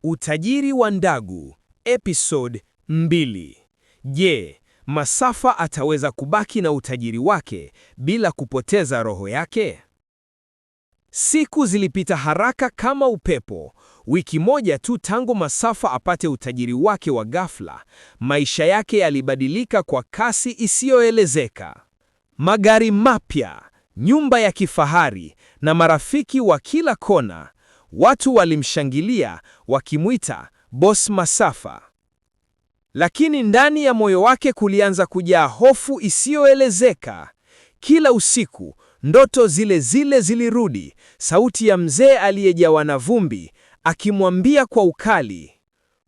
Utajiri wa Ndagu, Episode 2. Je, Masafa ataweza kubaki na utajiri wake bila kupoteza roho yake? Siku zilipita haraka kama upepo. Wiki moja tu tangu Masafa apate utajiri wake wa ghafla, maisha yake yalibadilika kwa kasi isiyoelezeka. Magari mapya, nyumba ya kifahari na marafiki wa kila kona. Watu walimshangilia wakimwita Boss Masafa. Lakini ndani ya moyo wake kulianza kujaa hofu isiyoelezeka. Kila usiku ndoto zile zile zilirudi, sauti ya mzee aliyejawa na vumbi akimwambia kwa ukali,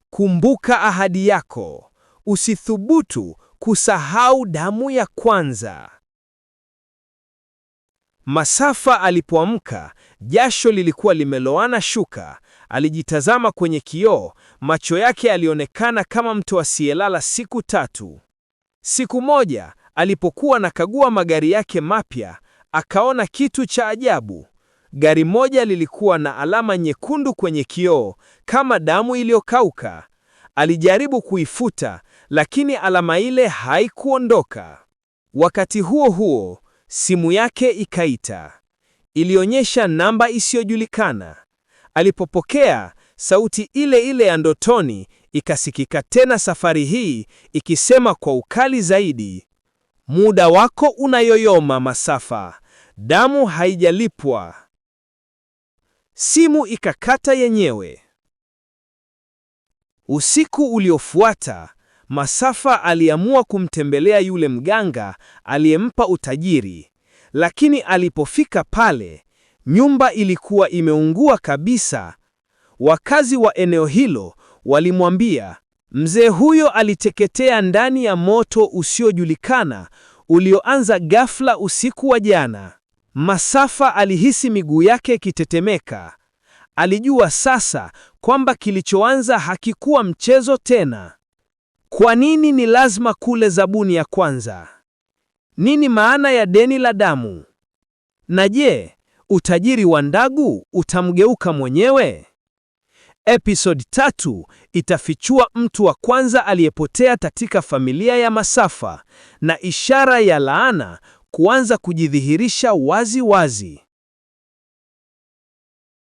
kumbuka ahadi yako, usithubutu kusahau damu ya kwanza. Masafa alipoamka, jasho lilikuwa limelowana shuka. Alijitazama kwenye kioo, macho yake yalionekana kama mtu asiyelala siku 3. Siku moja, alipokuwa anakagua magari yake mapya, akaona kitu cha ajabu. Gari moja lilikuwa na alama nyekundu kwenye kioo, kama damu iliyokauka. Alijaribu kuifuta, lakini alama ile haikuondoka. Wakati huo huo, simu yake ikaita. Ilionyesha namba isiyojulikana. Alipopokea, sauti ile ile ya ndotoni ikasikika tena, safari hii ikisema kwa ukali zaidi, muda wako unayoyoma Masafa, damu haijalipwa. Simu ikakata yenyewe. Usiku uliofuata, Masafa aliamua kumtembelea yule mganga aliyempa utajiri, lakini alipofika pale, nyumba ilikuwa imeungua kabisa. Wakazi wa eneo hilo walimwambia, mzee huyo aliteketea ndani ya moto usiojulikana ulioanza ghafla usiku wa jana. Masafa alihisi miguu yake ikitetemeka. Alijua sasa kwamba kilichoanza hakikuwa mchezo tena. Kwa nini ni lazima kule zabuni ya kwanza? Nini maana ya deni la damu? Na je, utajiri wa Ndagu utamgeuka mwenyewe? Episode 3 itafichua mtu wa kwanza aliyepotea katika familia ya Masafa na ishara ya laana kuanza kujidhihirisha wazi wazi.